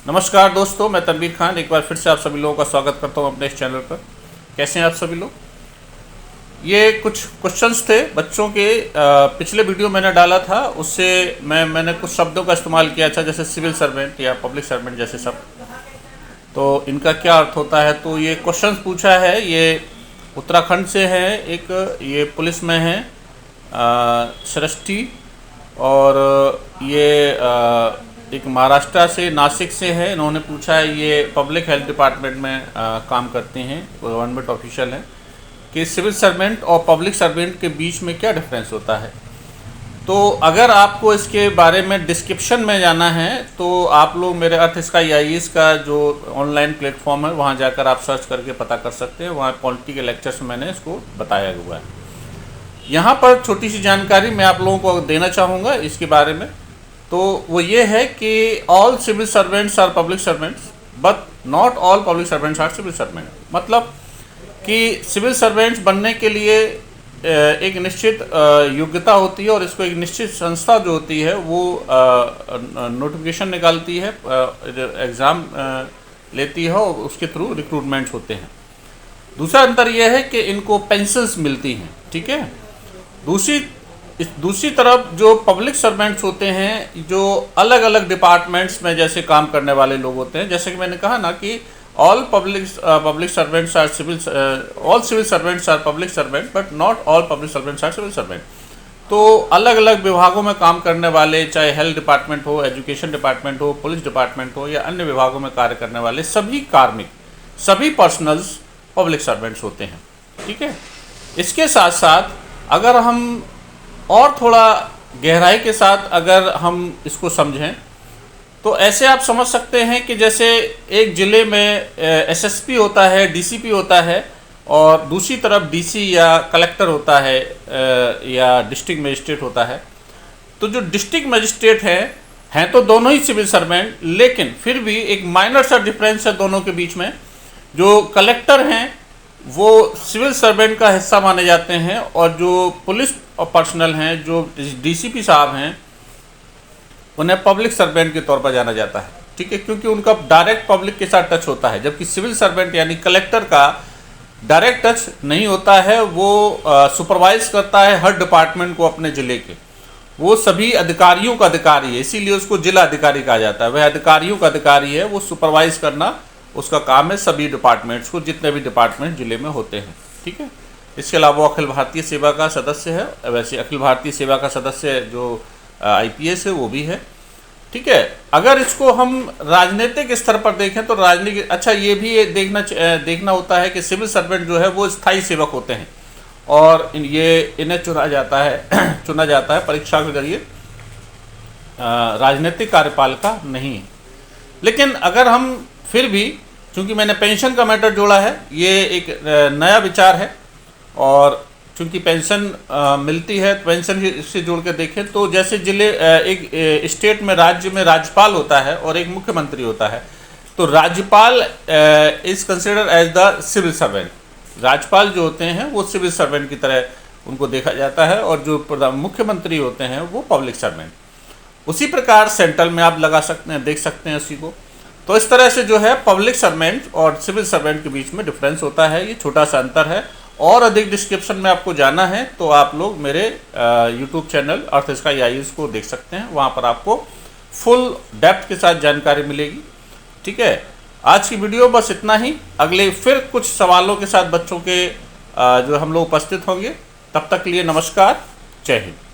नमस्कार दोस्तों, मैं तनवीर खान एक बार फिर से आप सभी लोगों का स्वागत करता हूं अपने इस चैनल पर। कैसे हैं आप सभी लोग? ये कुछ क्वेश्चंस थे बच्चों के। पिछले वीडियो मैंने डाला था, उससे मैंने कुछ शब्दों का इस्तेमाल किया था, जैसे सिविल सर्वेंट या पब्लिक सर्वेंट जैसे शब्द। तो इनका क्या अर्थ होता है, तो ये क्वेश्चंस पूछा है। ये उत्तराखंड से है, एक ये पुलिस में है सृष्टि, और ये एक महाराष्ट्र से नासिक से है। इन्होंने पूछा है, ये पब्लिक हेल्थ डिपार्टमेंट में काम करते हैं, गवर्नमेंट ऑफिशियल हैं, कि सिविल सर्वेंट और पब्लिक सर्वेंट के बीच में क्या डिफरेंस होता है। तो अगर आपको इसके बारे में डिस्क्रिप्शन में जाना है तो आप लोग मेरे अर्थ इसका IAS का जो ऑनलाइन प्लेटफॉर्म है वहाँ जाकर आप सर्च करके पता कर सकते हैं। वहाँ पॉलिटी के लेक्चर्स में मैंने इसको बताया हुआ है। यहाँ पर छोटी सी जानकारी मैं आप लोगों को देना चाहूँगा इसके बारे में। तो वो ये है कि all civil servants are public servants but not all public servants are civil servant. मतलब कि सिविल सर्वेंट्स बनने के लिए एक निश्चित योग्यता होती है, और इसको एक निश्चित संस्था जो होती है वो नोटिफिकेशन निकालती है, एग्ज़ाम लेती है, और उसके थ्रू रिक्रूटमेंट्स होते हैं। दूसरा अंतर यह है कि इनको पेंशन्स मिलती हैं, ठीक है। दूसरी तरफ जो पब्लिक सर्वेंट्स होते हैं, जो अलग अलग डिपार्टमेंट्स में जैसे काम करने वाले लोग होते हैं, जैसे कि मैंने कहा ना कि all public servants are all civil servants are public servant but not all public servants are civil servant. तो अलग अलग विभागों में काम करने वाले, चाहे हेल्थ डिपार्टमेंट हो, एजुकेशन डिपार्टमेंट हो, पुलिस डिपार्टमेंट हो, या अन्य विभागों में कार्य करने वाले सभी कार्मिक, सभी पर्सनल्स पब्लिक सर्वेंट्स होते हैं, ठीक है। इसके साथ साथ अगर हम और थोड़ा गहराई के साथ अगर हम इसको समझें तो ऐसे आप समझ सकते हैं कि जैसे एक ज़िले में SSP होता है, DCP होता है, और दूसरी तरफ DC या कलेक्टर होता है, या डिस्ट्रिक्ट मजिस्ट्रेट होता है। तो जो डिस्ट्रिक्ट मजिस्ट्रेट हैं तो दोनों ही सिविल सर्वेंट, लेकिन फिर भी एक माइनर सा डिफरेंस है दोनों के बीच में। जो कलेक्टर हैं वो सिविल सर्वेंट का हिस्सा माने जाते हैं, और जो पुलिस पर्सनल हैं, जो DCP साहब हैं, उन्हें पब्लिक सर्वेंट के तौर पर जाना जाता है, ठीक है, क्योंकि उनका डायरेक्ट पब्लिक के साथ टच होता है। जबकि सिविल सर्वेंट यानी कलेक्टर का डायरेक्ट टच नहीं होता है, वो सुपरवाइज करता है हर डिपार्टमेंट को अपने ज़िले के। वो सभी अधिकारियों का अधिकारी है, इसीलिए उसको जिला अधिकारी कहा जाता है। वह अधिकारियों का अधिकारी है, वो सुपरवाइज करना उसका काम है सभी डिपार्टमेंट्स को, जितने भी डिपार्टमेंट ज़िले में होते हैं, ठीक है। इसके अलावा वो अखिल भारतीय सेवा का सदस्य है। वैसे अखिल भारतीय सेवा का सदस्य जो IPS है वो भी है, ठीक है। अगर इसको हम राजनीतिक स्तर पर देखें तो राजनीतिक, अच्छा ये भी देखना होता है कि सिविल सर्वेंट जो है वो स्थायी सेवक होते हैं, और इन्हें चुना जाता है परीक्षा के जरिए, राजनीतिक कार्यपालिका नहीं है। लेकिन अगर हम फिर भी, चूँकि मैंने पेंशन का मैटर जोड़ा है, ये एक नया विचार है, और चूँकि पेंशन मिलती है, पेंशन से जोड़ के देखें तो जैसे एक स्टेट में, राज्य में राज्यपाल होता है और एक मुख्यमंत्री होता है। तो राज्यपाल is considered as the civil servant. राज्यपाल जो होते हैं वो सिविल सर्वेंट की तरह उनको देखा जाता है, और जो मुख्यमंत्री होते हैं वो पब्लिक सर्वेंट। उसी प्रकार सेंट्रल में आप लगा सकते हैं, देख सकते हैं उसी को। तो इस तरह से जो है पब्लिक सर्वेंट और सिविल सर्वेंट के बीच में डिफरेंस होता है। ये छोटा सा अंतर है। और अधिक डिस्क्रिप्शन में आपको जाना है तो आप लोग मेरे YouTube चैनल अर्थ इसका IAS को देख सकते हैं। वहाँ पर आपको फुल डेप्थ के साथ जानकारी मिलेगी, ठीक है। आज की वीडियो बस इतना ही। अगले फिर कुछ सवालों के साथ बच्चों के जो हम लोग उपस्थित होंगे। तब तक के लिए नमस्कार, जय हिंद।